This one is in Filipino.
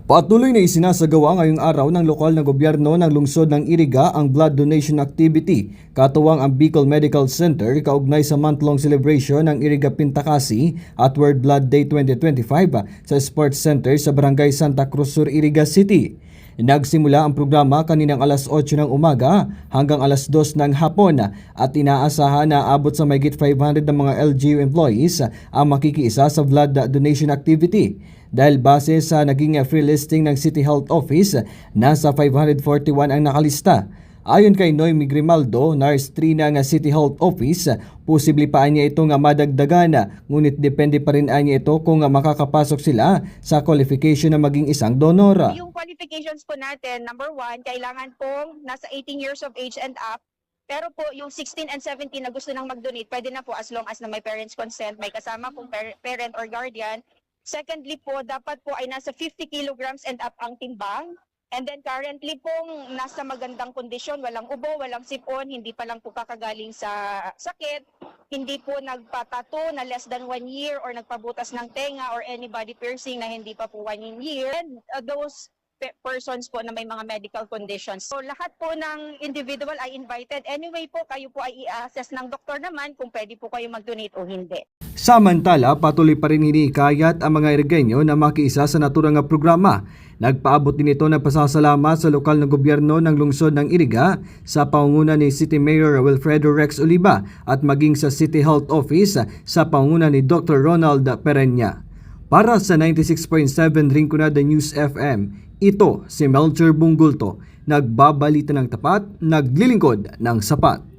Patuloy na isinasagawa ngayong araw ng lokal na gobyerno ng lungsod ng Iriga ang blood donation activity. Katuwang ang Bicol Medical Center kaugnay sa month-long celebration ng Iriga Pintakasi at World Blood Day 2025 sa Sports Center sa Barangay Santa Cruz Sur, Iriga City. Nagsimula ang programa kaninang alas 8 ng umaga hanggang alas 2 ng hapon at inaasahan na abot sa mahigit 500 ng mga LGU employees ang makikiisa sa blood donation activity. Dahil base sa naging free listing ng City Health Office, nasa 541 ang nakalista. Ayon kay Noemi Grimaldo, Nurse 3 ng City Health Office, posible pa niya itong madagdagan, ngunit depende pa rin niya ito kung makakapasok sila sa qualification na maging isang donor. Yung qualifications po natin, number 1, kailangan pong nasa 18 years of age and up. Pero po yung 16 and 17 na gusto nang mag-donate, pwede na po as long as na may parents consent, may kasama pong parent or guardian. Secondly po, dapat po ay nasa 50 kilograms and up ang timbang. And then currently pong nasa magandang kondisyon, walang ubo, walang sipon, hindi pa lang po kakagaling sa sakit, hindi po nagpatato na less than 1 year or nagpabutas ng tenga or any body piercing na hindi pa po 1 year. And those persons po na may mga medical conditions. So lahat po ng individual ay invited. Anyway po, kayo po ay i-assess ng doktor naman kung pwede po kayo mag-donate o hindi. Samantala, patuloy pa rin hinihikayat ang mga Irigenyo na makiisa sa naturang programa. Nagpaabot din ito ng pasasalamat sa lokal na gobyerno ng lungsod ng Iriga sa pangunguna ni City Mayor Wilfredo Rex Oliva at maging sa City Health Office sa pangunguna ni Dr. Ronald Pereña. Para sa 96.7 Rinconada News FM, ito si Melcher Bungulto, nagbabalita ng tapat, naglilingkod ng sapat.